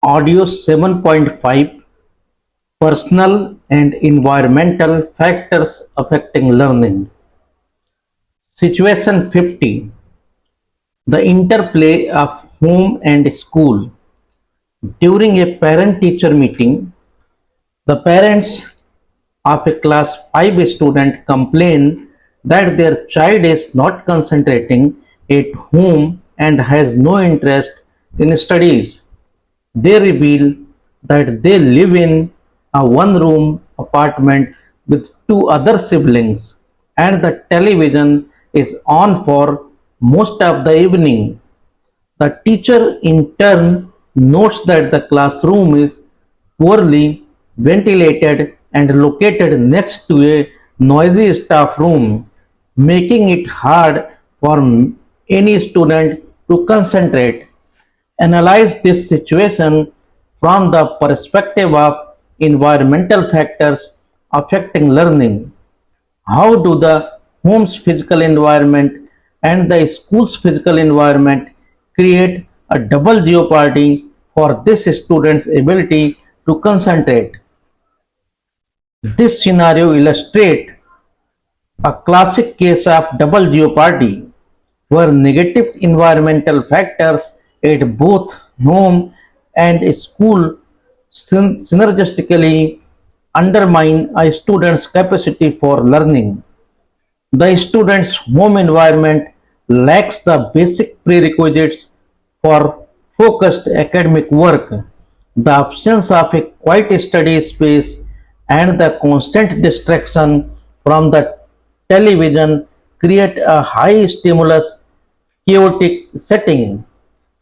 Audio 7.5 Personal and Environmental Factors Affecting Learning. Situation 50 The interplay of home and school. During a parent teacher meeting, the parents of a class 5 student complain that their child is not concentrating at home and has no interest in studies. They reveal that they live in a one room apartment with two other siblings and the television is on for most of the evening. The teacher in turn notes that the classroom is poorly ventilated and located next to a noisy staff room, making it hard for any student to concentrate. Analyze this situation from the perspective of environmental factors affecting learning. How do the home's physical environment and the school's physical environment create a double jeopardy for this student's ability to concentrate? This scenario illustrates a classic case of double jeopardy where negative environmental factors at both home and school synergistically undermine a student's capacity for learning. The student's home environment lacks the basic prerequisites for focused academic work. The absence of a quiet study space and the constant distraction from the television create a high stimulus chaotic setting.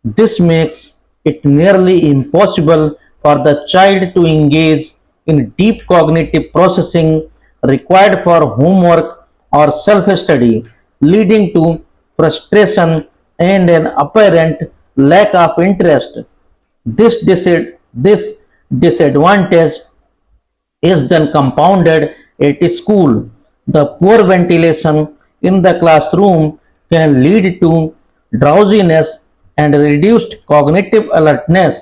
This makes it nearly impossible for the child to engage in deep cognitive processing required for homework or self-study, leading to frustration and an apparent lack of interest. This disadvantage is then compounded at school. The poor ventilation in the classroom can lead to drowsiness and reduced cognitive alertness,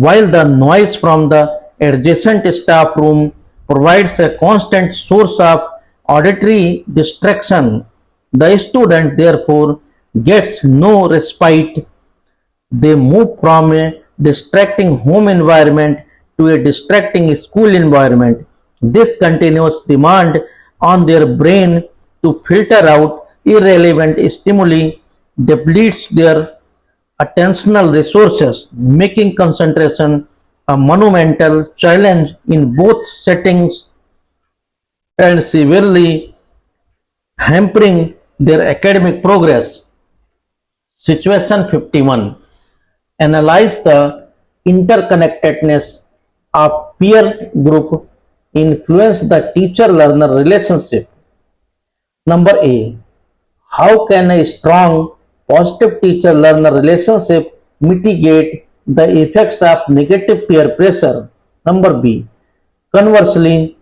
while the noise from the adjacent staff room provides a constant source of auditory distraction. The student therefore gets no respite. They move from a distracting home environment to a distracting school environment. This continuous demand on their brain to filter out irrelevant stimuli depletes their attentional resources, making concentration a monumental challenge in both settings and severely hampering their academic progress. Situation 51 Analyze the interconnectedness of peer group influence the teacher-learner relationship. Number A. How can a strong positive teacher-learner relationship mitigate the effects of negative peer pressure? Number B. Conversely,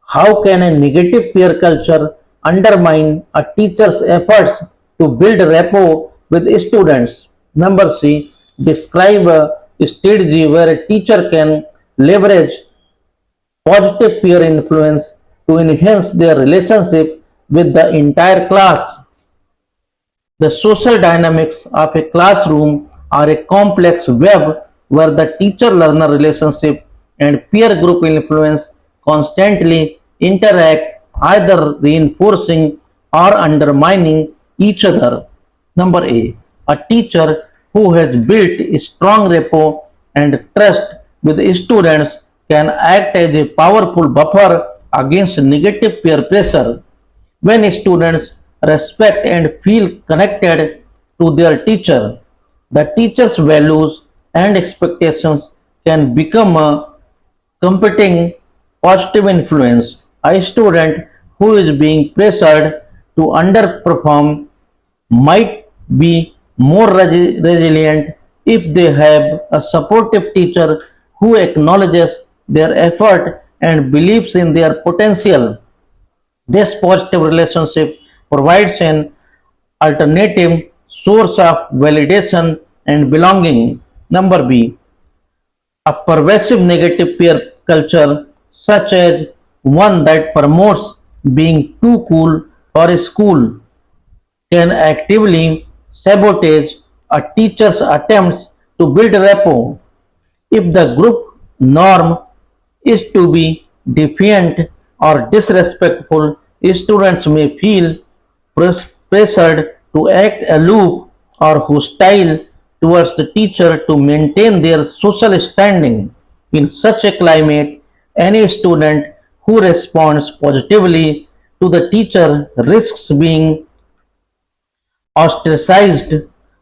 how can a negative peer culture undermine a teacher's efforts to build rapport with students? Number C. Describe a strategy where a teacher can leverage positive peer influence to enhance their relationship with the entire class. The social dynamics of a classroom are a complex web where the teacher-learner relationship and peer group influence constantly interact, either reinforcing or undermining each other. Number A. A teacher who has built a strong rapport and trust with students can act as a powerful buffer against negative peer pressure. When students respect and feel connected to their teacher, the teacher's values and expectations can become a competing positive influence. A student who is being pressured to underperform might be more resilient if they have a supportive teacher who acknowledges their effort and believes in their potential. This positive relationship provides an alternative source of validation and belonging. Number B, a pervasive negative peer culture, such as one that promotes being too cool for school, can actively sabotage a teacher's attempts to build rapport. If the group norm is to be defiant or disrespectful, students may feel pressured to act aloof or hostile towards the teacher to maintain their social standing. In such a climate, any student who responds positively to the teacher risks being ostracized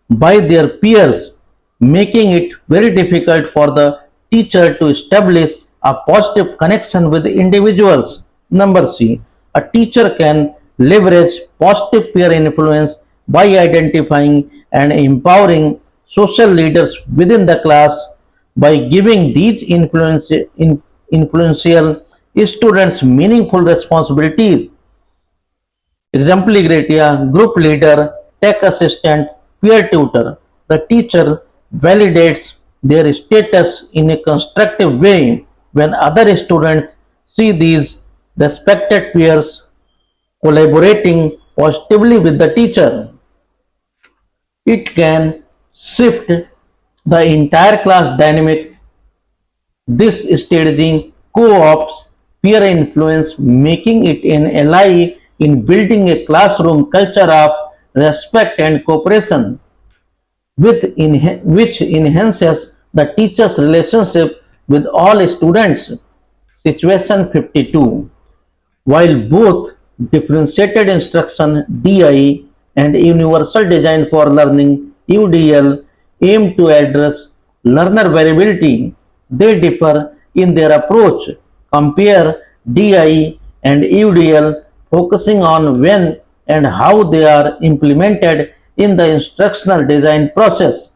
by their peers, making it very difficult for the teacher to establish a positive connection with individuals. Number C. A teacher can leverage positive peer influence by identifying and empowering social leaders within the class by giving these influential students meaningful responsibilities. Exemplary criteria: group leader, tech assistant, peer tutor. The teacher validates their status in a constructive way when other students see these respected peers collaborating positively with the teacher. It can shift the entire class dynamic. This strategy co-opts peer influence, making it an ally in building a classroom culture of respect and cooperation, which enhances the teacher's relationship with all students. Situation 52. While both differentiated instruction (DI) and universal design for learning (UDL) aim to address learner variability, they differ in their approach. Compare DI and UDL, focusing on when and how they are implemented in the instructional design process.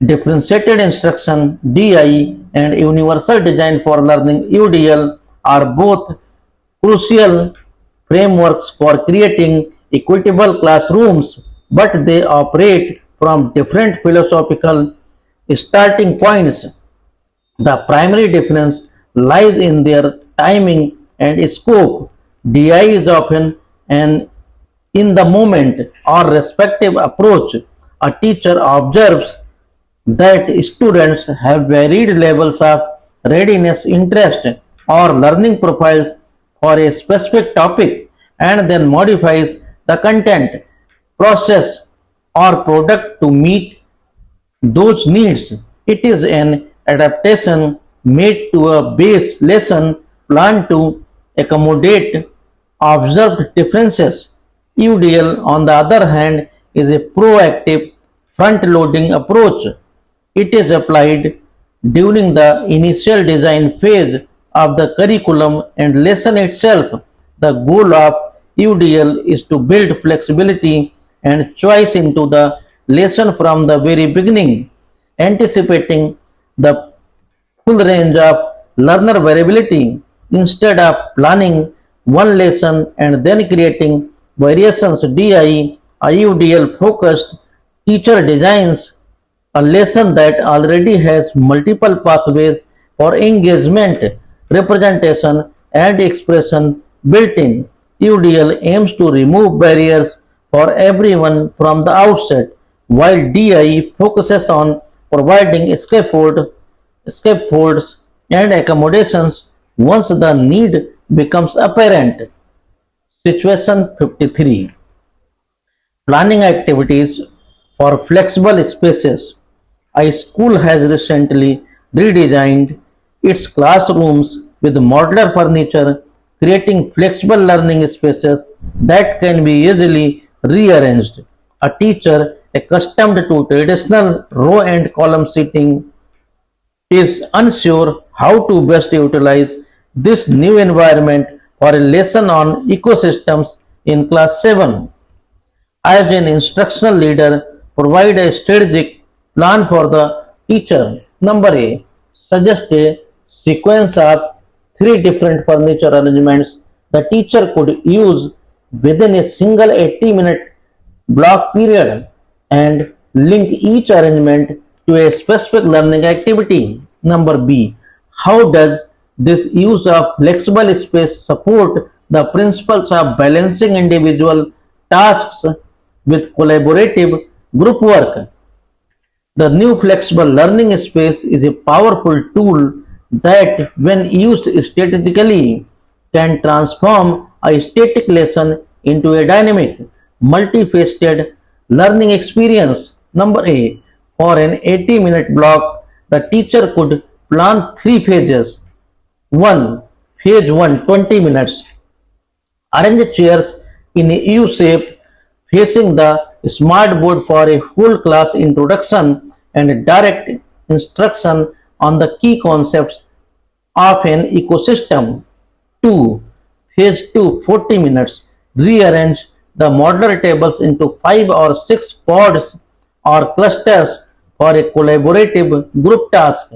Differentiated instruction (DI) and universal design for learning (UDL) are both crucial frameworks for creating equitable classrooms, but they operate from different philosophical starting points. The primary difference lies in their timing and scope. DI is often an in the moment or respective approach. A teacher observes that students have varied levels of readiness, interest, or learning profiles for a specific topic and then modifies the content, process, or product to meet those needs. It is an adaptation made to a base lesson plan to accommodate observed differences. UDL, on the other hand, is a proactive front-loading approach. It is applied during the initial design phase of the curriculum and lesson itself. The goal of UDL is to build flexibility and choice into the lesson from the very beginning, anticipating the full range of learner variability instead of planning one lesson and then creating variations. DI IUDL focused teacher designs a lesson that already has multiple pathways for engagement, representation, and expression built in. UDL aims to remove barriers for everyone from the outset, while DI focuses on providing scaffolds and accommodations once the need becomes apparent. Situation 53. Planning activities for flexible spaces. A school has recently redesigned its classrooms with modular furniture, creating flexible learning spaces that can be easily rearranged. A teacher accustomed to traditional row and column seating is unsure how to best utilize this new environment for a lesson on ecosystems in class 7. As an instructional leader, provide a strategic plan for the teacher. Number A. Suggest a sequence of three different furniture arrangements the teacher could use within a single 80-minute block period. and link each arrangement to a specific learning activity. Number B. How does this use of flexible space support the principles of balancing individual tasks with collaborative group work? The new flexible learning space is a powerful tool that, when used strategically, can transform a static lesson into a dynamic, multifaceted learning experience. Number A. For an 80-minute block, the teacher could plan three phases. 1. Phase 1 20 minutes. Arrange chairs in a U shape facing the smartboard for a full class introduction and direct instruction on the key concepts of an ecosystem. 2. Phase 2 40 minutes. Rearrange the modular tables into 5 or 6 pods or clusters for a collaborative group task.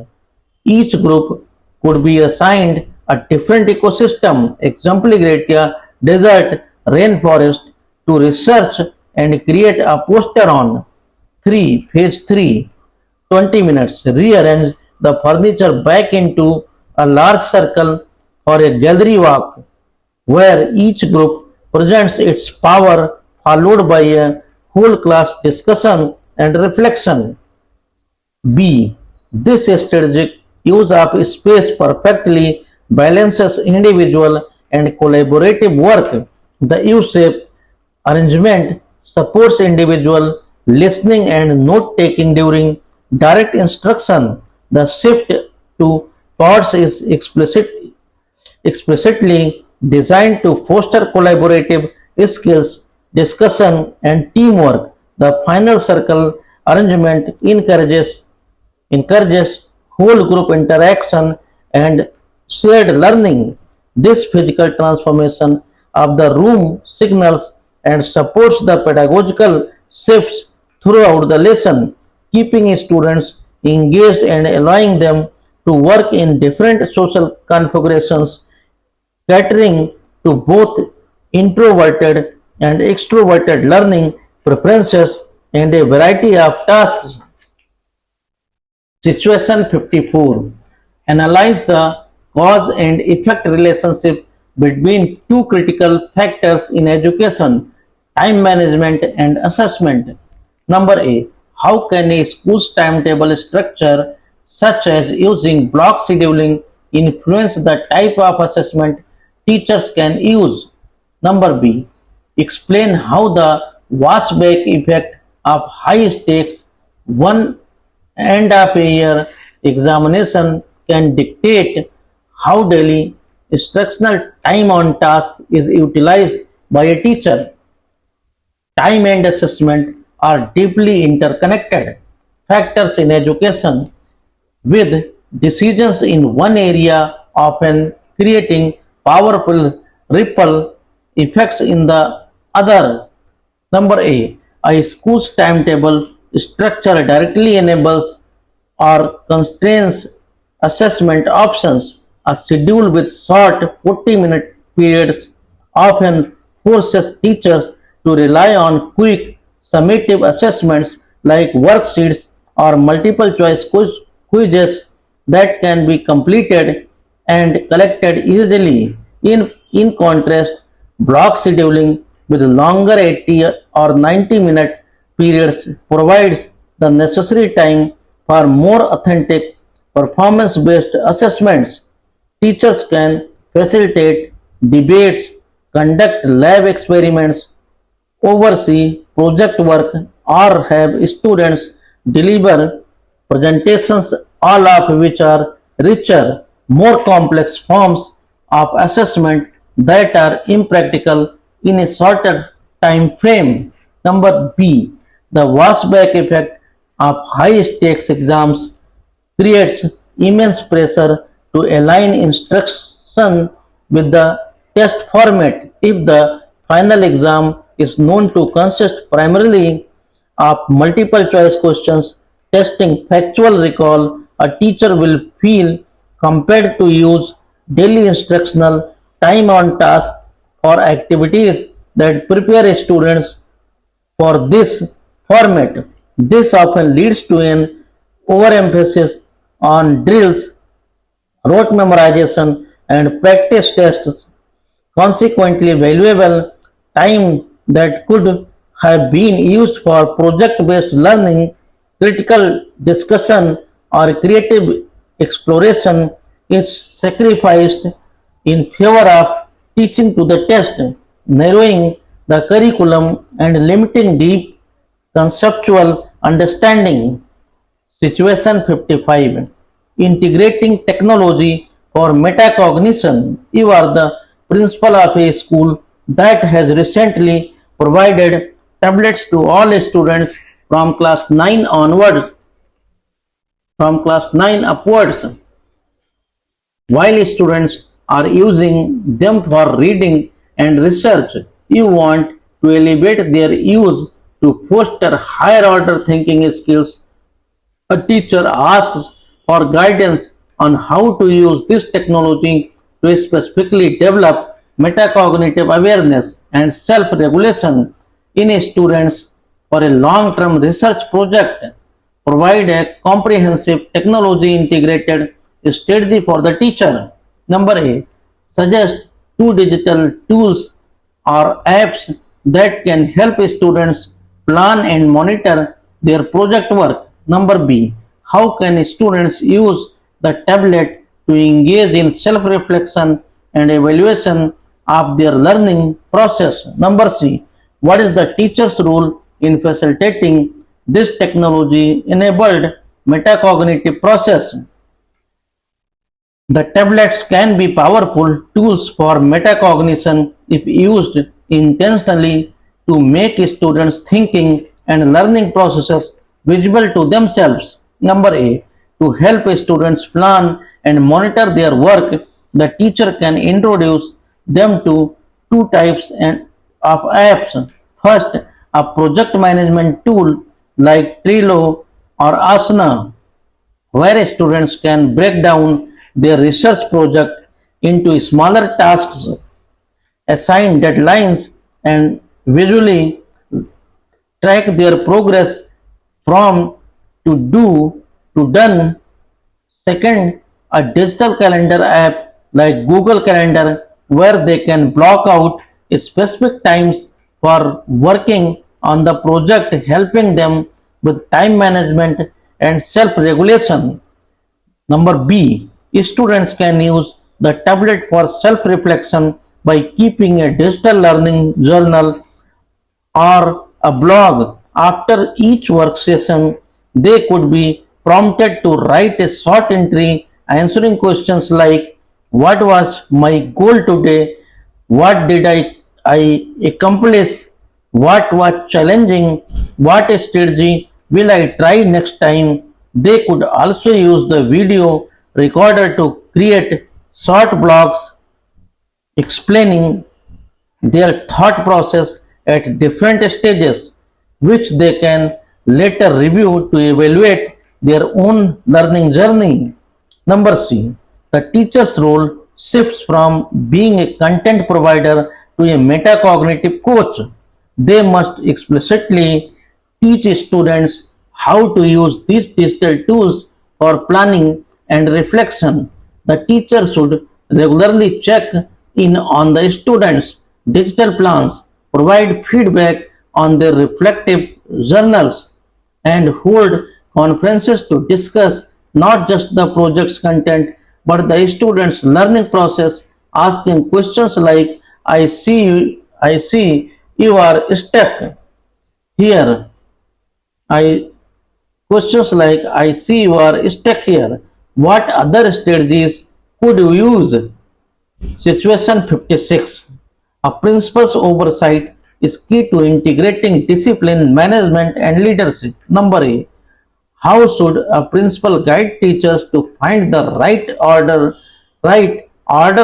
Each group could be assigned a different ecosystem, exempligratia, desert, rainforest, to research and create a poster on. 3. Phase 3 20 minutes. Rearrange the furniture back into a large circle for a gallery walk where each group presents its power, followed by a whole class discussion and reflection. B. This strategic use of space perfectly balances individual and collaborative work. The U-shape arrangement supports individual listening and note-taking during direct instruction. The shift to pods is explicitly designed to foster collaborative skills, discussion, and teamwork. The final circle arrangement encourages whole group interaction and shared learning. This physical transformation of the room signals and supports the pedagogical shifts throughout the lesson, keeping students engaged and allowing them to work in different social configurations, catering to both introverted and extroverted learning preferences and a variety of tasks. Situation 54. Analyze the cause and effect relationship between two critical factors in education: time management and assessment. Number A. How can a school's timetable structure, such as using block scheduling, influence the type of assessment teachers can use? Number B. Explain how the washback effect of high stakes one end of a year examination can dictate how daily instructional time on task is utilized by a teacher. Time and assessment are deeply interconnected factors in education, with decisions in one area often creating powerful ripple effects in the other. Number A. A school's timetable structure directly enables or constrains assessment options. A schedule with short 40-minute periods often forces teachers to rely on quick summative assessments like worksheets or multiple choice quizzes that can be completed and collected easily. In contrast, block scheduling with longer 80 or 90-minute periods provides the necessary time for more authentic performance-based assessments. Teachers can facilitate debates, conduct lab experiments, oversee project work, or have students deliver presentations, all of which are richer, more complex forms of assessment that are impractical in a shorter time frame. Number B. The washback effect of high stakes exams creates immense pressure to align instruction with the test format. If the final exam is known to consist primarily of multiple choice questions testing factual recall, a teacher will feel compelled to use daily instructional time on task for activities that prepare students for this format. This often leads to an overemphasis on drills, rote memorization, and practice tests. Consequently, valuable time that could have been used for project-based learning, critical discussion, or creative exploration is sacrificed in favor of teaching to the test, narrowing the curriculum and limiting deep conceptual understanding. Situation 55. Integrating technology for metacognition. You are the principal of a school that has recently provided tablets to all students from class 9 onward, from class 9 upwards. While students are using them for reading and research, you want to elevate their use to foster higher order thinking skills. A teacher asks for guidance on how to use this technology to specifically develop metacognitive awareness and self-regulation in students for a long-term research project. Provide a comprehensive technology integrated strategy for the teacher. Number A. Suggest two digital tools or apps that can help students plan and monitor their project work. Number B. How can students use the tablet to engage in self-reflection and evaluation of their learning process? Number C. What is the teacher's role in facilitating this technology-enabled metacognitive process? The tablets can be powerful tools for metacognition if used intentionally to make students' thinking and learning processes visible to themselves. Number A. To help students plan and monitor their work, the teacher can introduce them to two types of apps. First, a project management tool like Trello or Asana, where students can break down their research project into smaller tasks, assign deadlines, and visually track their progress from to do to done. Second, a digital calendar app like Google Calendar, where they can block out specific times for working on the project, helping them with time management and self-regulation. Number B. Students can use the tablet for self-reflection by keeping a digital learning journal or a blog. After each work session, they could be prompted to write a short entry answering questions like what was my goal today, what did I accomplish, what was challenging, what strategy will I try next time. They could also use the video recorder to create short blogs explaining their thought process at different stages, which they can later review to evaluate their own learning journey. Number C. The teacher's role shifts from being a content provider to a metacognitive coach. They must explicitly teach students how to use these digital tools for planning and reflection. The teacher should regularly check in on the students' digital plans, provide feedback on their reflective journals, and hold conferences to discuss not just the project's content but the students' learning process, asking questions like I see you are stuck here. I Questions like I see you are stuck here. What other strategies could you use? Situation 56. A principal's oversight is key to integrating discipline, management, and leadership. Number A. How should a principal guide teachers to find the right order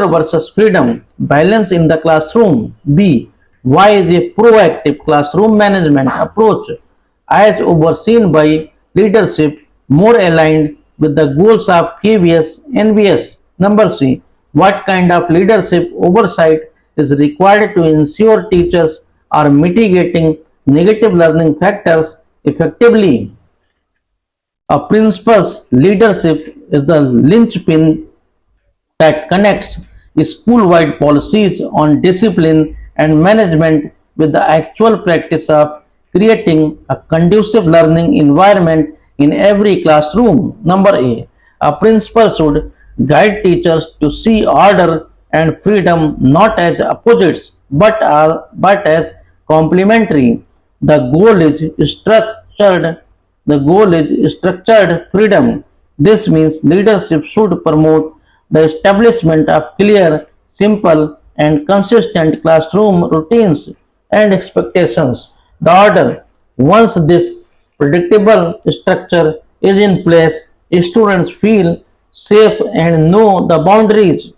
versus freedom balance in the classroom? B. Why is a proactive classroom management approach, as overseen by leadership, more aligned with the goals of KVS NVS? Number C. What kind of leadership oversight is required to ensure teachers are mitigating negative learning factors effectively. A principal's leadership is the linchpin that connects school-wide policies on discipline and management with the actual practice of creating a conducive learning environment in every classroom. Number A. A principal should guide teachers to see order and freedom not as opposites but as complementary. The goal is structured the goal is structured freedom. This means leadership should promote the establishment of clear, simple, and consistent classroom routines and expectations. The order, once this predictable structure is in place, students feel safe and know the boundaries.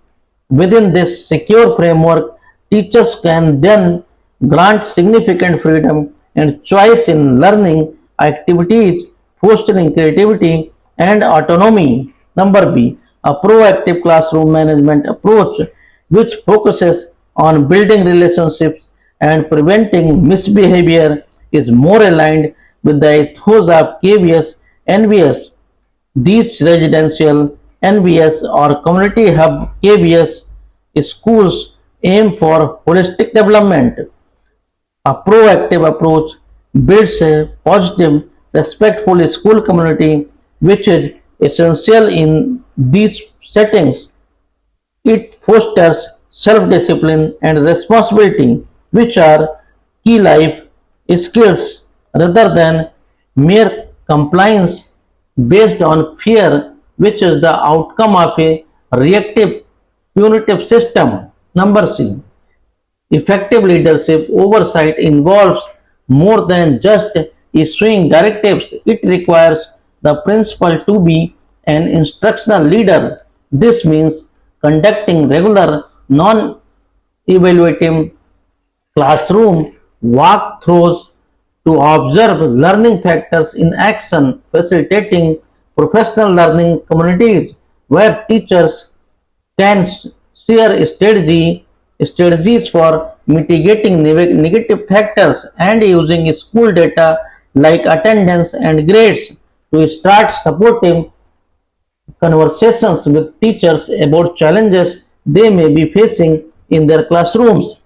Within this secure framework, teachers can then grant significant freedom and choice in learning activities, fostering creativity and autonomy. Number B, a proactive classroom management approach which focuses on building relationships and preventing misbehavior is more aligned with the ethos of KVS NVS. These residential NVS or community hub KVS schools aim for holistic development. A proactive approach builds a positive, respectful school community, which is essential in these settings. It fosters self-discipline and responsibility, which are key life skills rather than mere compliance based on fear, which is the outcome of a reactive punitive system. Number C. Effective leadership oversight involves more than just issuing directives. It requires the principal to be an instructional leader. This means conducting regular non-evaluative classroom walkthroughs to observe learning factors in action, facilitating professional learning communities where teachers can share strategies for mitigating negative factors and using school data like attendance and grades to start supportive conversations with teachers about challenges they may be facing in their classrooms.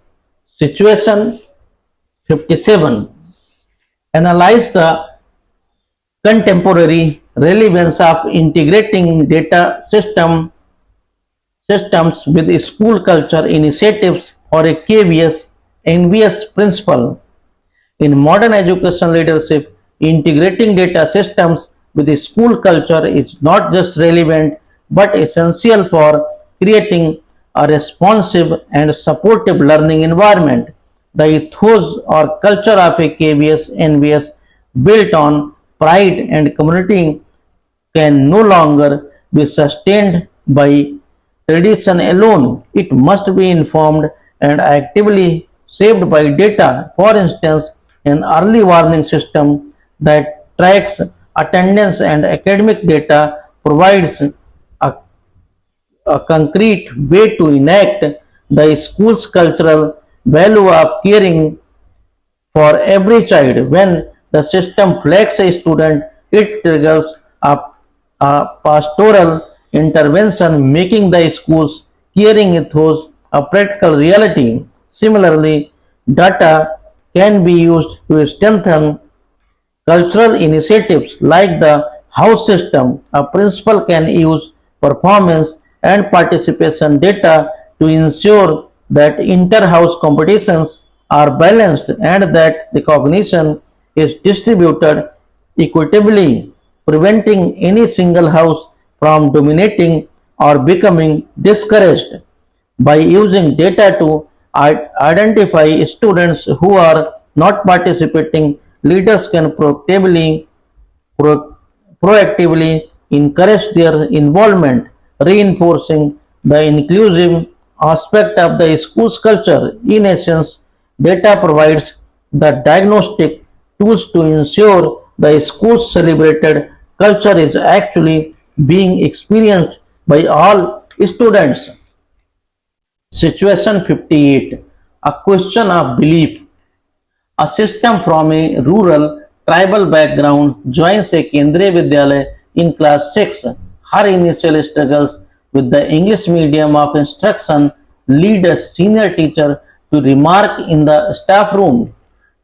Situation 57. Analyze the contemporary relevance of integrating data systems with school culture initiatives or a KVS NVS principle. In modern education leadership, integrating data systems with the school culture is not just relevant but essential for creating a responsive and supportive learning environment. The ethos or culture of a KVS NVS built on pride and community can no longer be sustained by tradition alone. It must be informed and actively shaped by data. For instance, an early warning system that tracks attendance and academic data provides a concrete way to enact the school's cultural value of caring for every child. When the system flags a student, it triggers a pastoral intervention, making the school's caring ethos a practical reality. Similarly, data can be used to strengthen cultural initiatives like the house system. A principal can use performance and participation data to ensure that inter-house competitions are balanced and that recognition is distributed equitably, preventing any single house from dominating or becoming discouraged. By using data to identify students who are not participating, leaders can pro- proactively encourage their involvement, reinforcing the inclusive aspect of the school's culture. In essence, data provides the diagnostic tools to ensure the school's celebrated culture is actually being experienced by all students. Situation 58. A question of belief. A system from a rural tribal background, joins a Kendriya Vidyalaya in class 6. Her initial struggles with the English medium of instruction lead a senior teacher to remark in the staff room,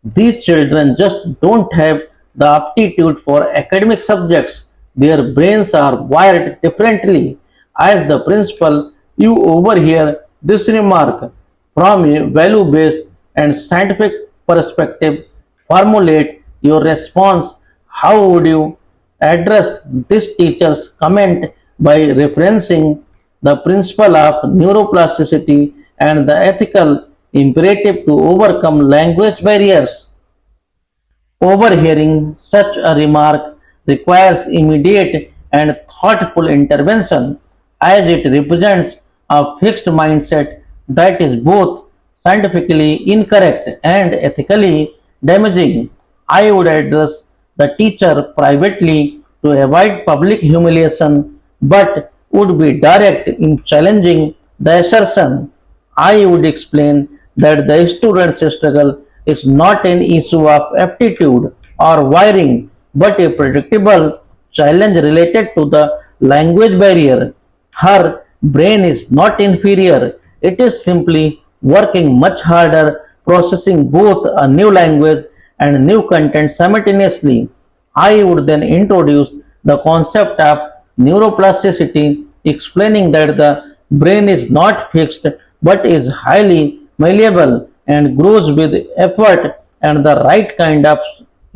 these children just don't have the aptitude for academic subjects. Their brains are wired differently. As the principal, you overhear this remark from a value based and scientific perspective. Formulate your response. How would you address this teacher's comment by referencing the principle of neuroplasticity and the ethical imperative to overcome language barriers? Overhearing such a remark requires immediate and thoughtful intervention, as it represents a fixed mindset that is both scientifically incorrect and ethically damaging. I would address the teacher privately to avoid public humiliation, but would be direct in challenging the assertion. I would explain that the student's struggle is not an issue of aptitude or wiring, but a predictable challenge related to the language barrier. Her brain is not inferior, it is simply working much harder, processing both a new language and new content simultaneously. I would then introduce the concept of neuroplasticity, explaining that the brain is not fixed but is highly malleable and grows with effort and the right kind of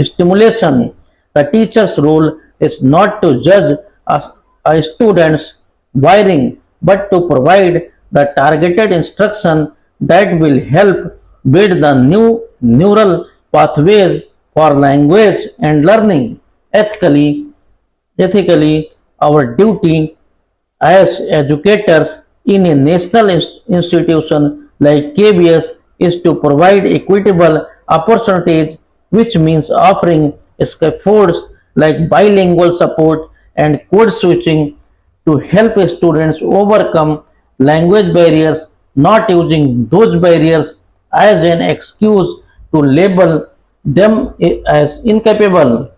stimulation. The teacher's role is not to judge a student's wiring but to provide the targeted instruction that will help build the new neural pathways for language and learning. Ethically, ethically, our duty as educators in a national institution like KBS is to provide equitable opportunities, which means offering scaffolds like bilingual support and code switching to help students overcome language barriers, not using those barriers as an excuse to label them as incapable.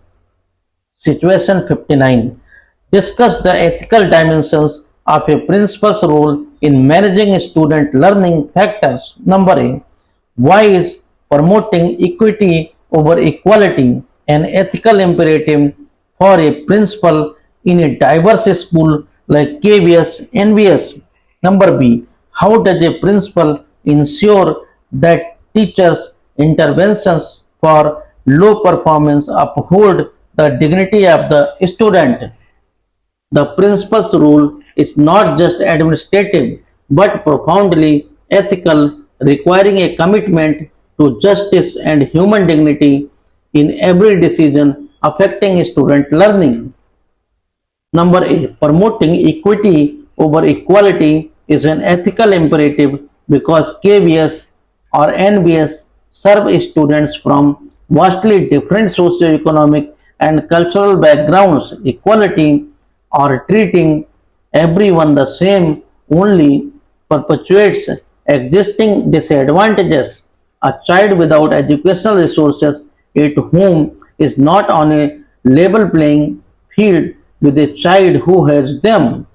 Situation 59. Discuss the ethical dimensions of a principal's role in managing student learning factors. Number A. Why is promoting equity over equality an ethical imperative for a principal in a diverse school like KVS, NVS? Number B. How does a principal ensure that teachers' interventions for low performance uphold the dignity of the student? The principal's role is not just administrative but profoundly ethical, requiring a commitment to justice and human dignity in every decision affecting student learning. Number A. Promoting equity over equality is an ethical imperative because KVS or NBS serve students from vastly different socioeconomic and cultural backgrounds. Equality or treating everyone the same only perpetuates existing disadvantages. A child without educational resources at home is not on a level playing field with a child who has them.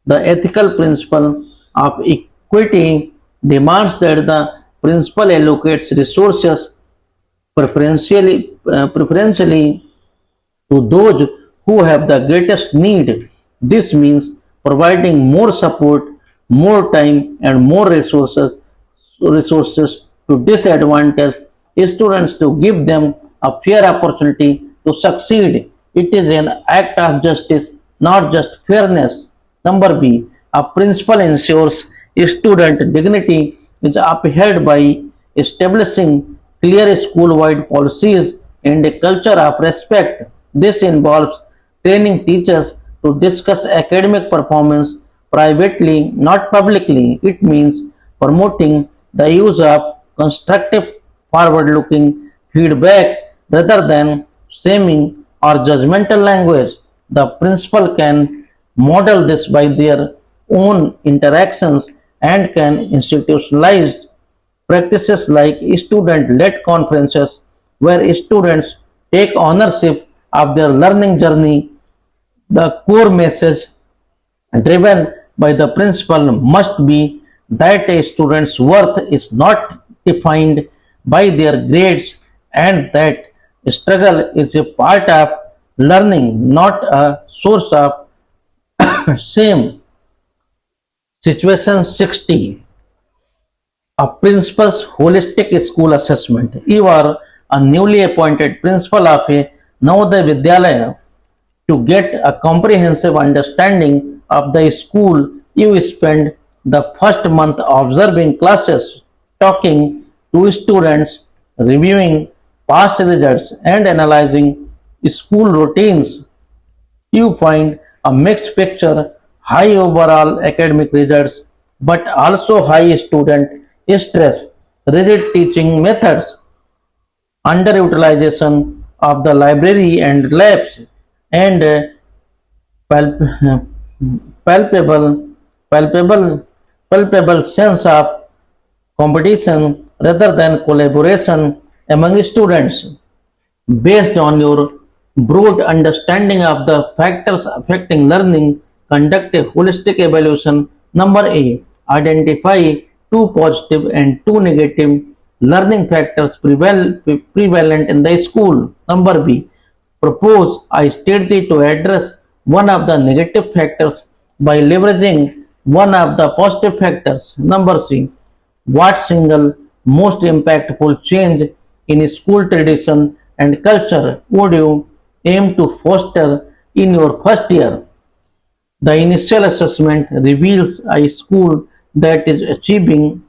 The ethical principle of equity demands that the principal allocates resources preferentially to those who have the greatest need. This means providing more support, more time, and more resources to disadvantaged students to give them a fair opportunity to succeed. It is an act of justice, not just fairness. Number B. A principal ensures student dignity is upheld by establishing clear school-wide policies and a culture of respect. This involves training teachers to discuss academic performance privately, not publicly. It means promoting the use of constructive, forward looking feedback rather than shaming or judgmental language. The principal can model this by their own interactions and can institutionalize practices like student led conferences where students take ownership of their learning journey. The core message driven by the principal must be that a student's worth is not defined by their grades and that struggle is a part of learning, not a source of shame. Situation 60. A principal's holistic school assessment. You are a newly appointed principal of a Navodaya Vidyalaya. To get a comprehensive understanding of the school, you spend the first month observing classes, talking to students, reviewing past results, and analyzing school routines. You find a mixed picture, high overall academic results, but also high student stress, rigid teaching methods, underutilization of the library and labs, and palp- palpable, palpable, palpable sense of competition rather than collaboration among students. Based on your broad understanding of the factors affecting learning, conduct a holistic evaluation. Number A. Identify two positive and two negative learning factors prevalent in the school. Number B. Propose a strategy to address one of the negative factors by leveraging one of the positive factors. Number C. What single most impactful change in school tradition and culture would you aim to foster in your first year? The initial assessment reveals a school that is achieving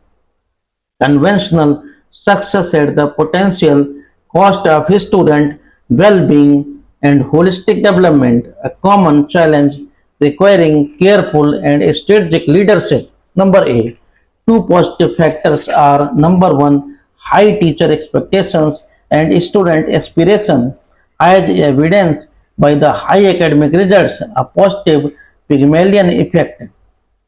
conventional success at the potential cost of student well-being and holistic development, a common challenge requiring careful and strategic leadership. Number A. Two positive factors are: number one, high teacher expectations and student aspiration, as evidenced by the high academic results, a positive Pygmalion effect.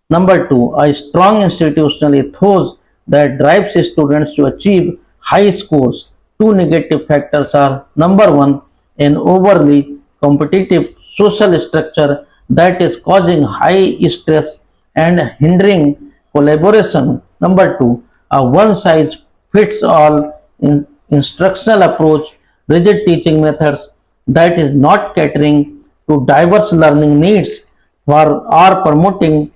Number two, a strong institutional ethos that drives students to achieve high scores. Two negative factors are: number one, an overly competitive social structure that is causing high stress and hindering collaboration. Number two, a one size fits all instructional approach, rigid teaching methods that is not catering to diverse learning needs for or promoting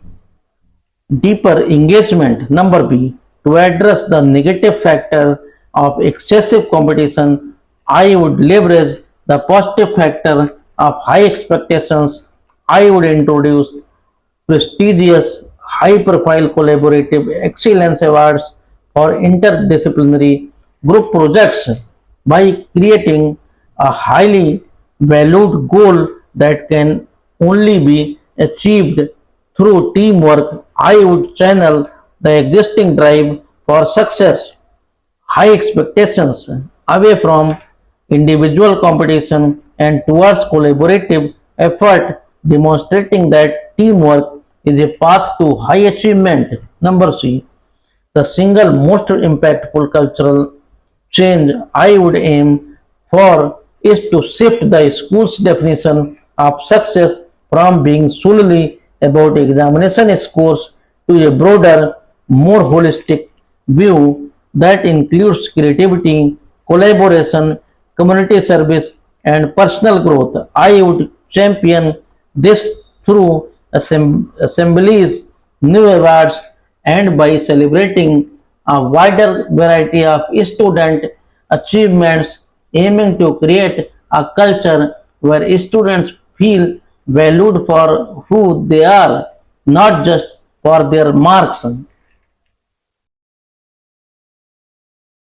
deeper engagement. Number B. To address the negative factor of excessive competition, I would leverage the positive factor of high expectations. I would introduce prestigious, high profile collaborative excellence awards for interdisciplinary group projects by creating a highly valued goal that can only be achieved through teamwork. I would channel the existing drive for success, high expectations, away from individual competition and towards collaborative effort, demonstrating that teamwork is a path to high achievement. Number C. The single most impactful cultural change I would aim for is to shift the school's definition of success from being solely about examination scores to a broader, more holistic view that includes creativity, collaboration, community service, and personal growth. I would champion this through assemblies, new awards, and by celebrating a wider variety of student achievements, aiming to create a culture where students feel valued for who they are, not just for their marks.